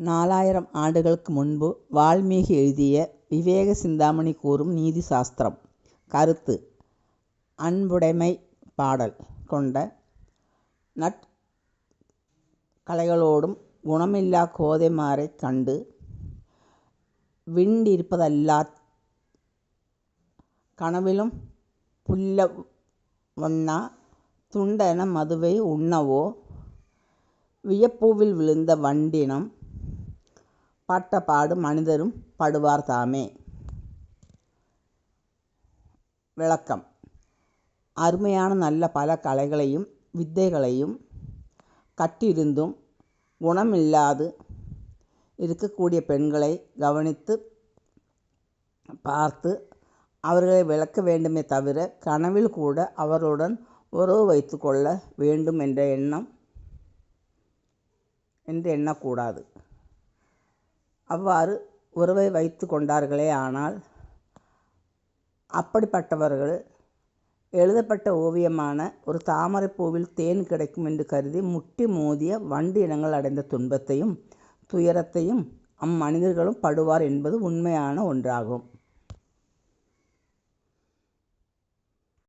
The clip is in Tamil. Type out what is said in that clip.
4000 ஆண்டுகளுக்கு முன்பு வால்மீகி எழுதிய விவேக சிந்தாமணி கூறும் நீதி சாஸ்திரம். கருத்து: அன்புடைமை பாடல் கொண்ட நற்கலைகளோடும் குணமில்லாக் கோதைமாரைக் கண்டு விண்டிருப்பதல்லாத் கனவிலும் புல்லவொண்ணா துண்டென மதுவை உண்ணவோ வியப்பூவில் விழுந்த வண்டினம் பட்டபாடு மனிதரும் படுவார் தாமே. விளக்கம்: அருமையான நல்ல பல கலைகளையும் வித்தைகளையும் கற்றிருந்தும் குணமில்லாது இருக்கக்கூடிய பெண்களை கவனித்து பார்த்து அவர்களை விளக்க வேண்டுமே தவிர கனவில் கூட அவர்களுடன் உறவு வைத்து கொள்ள வேண்டும் என்று எண்ணக்கூடாது. அவ்வாறு உறவை வைத்து கொண்டார்களே ஆனால் அப்படிப்பட்டவர்கள் எழுதப்பட்ட ஓவியமான ஒரு தாமரை பூவில் தேன் கிடைக்கும் என்று கருதி முட்டி மோதிய வண்டு இனங்கள் அடைந்த துன்பத்தையும் துயரத்தையும் அம்மனிதர்களும் படுவார் என்பது உண்மையான ஒன்றாகும்.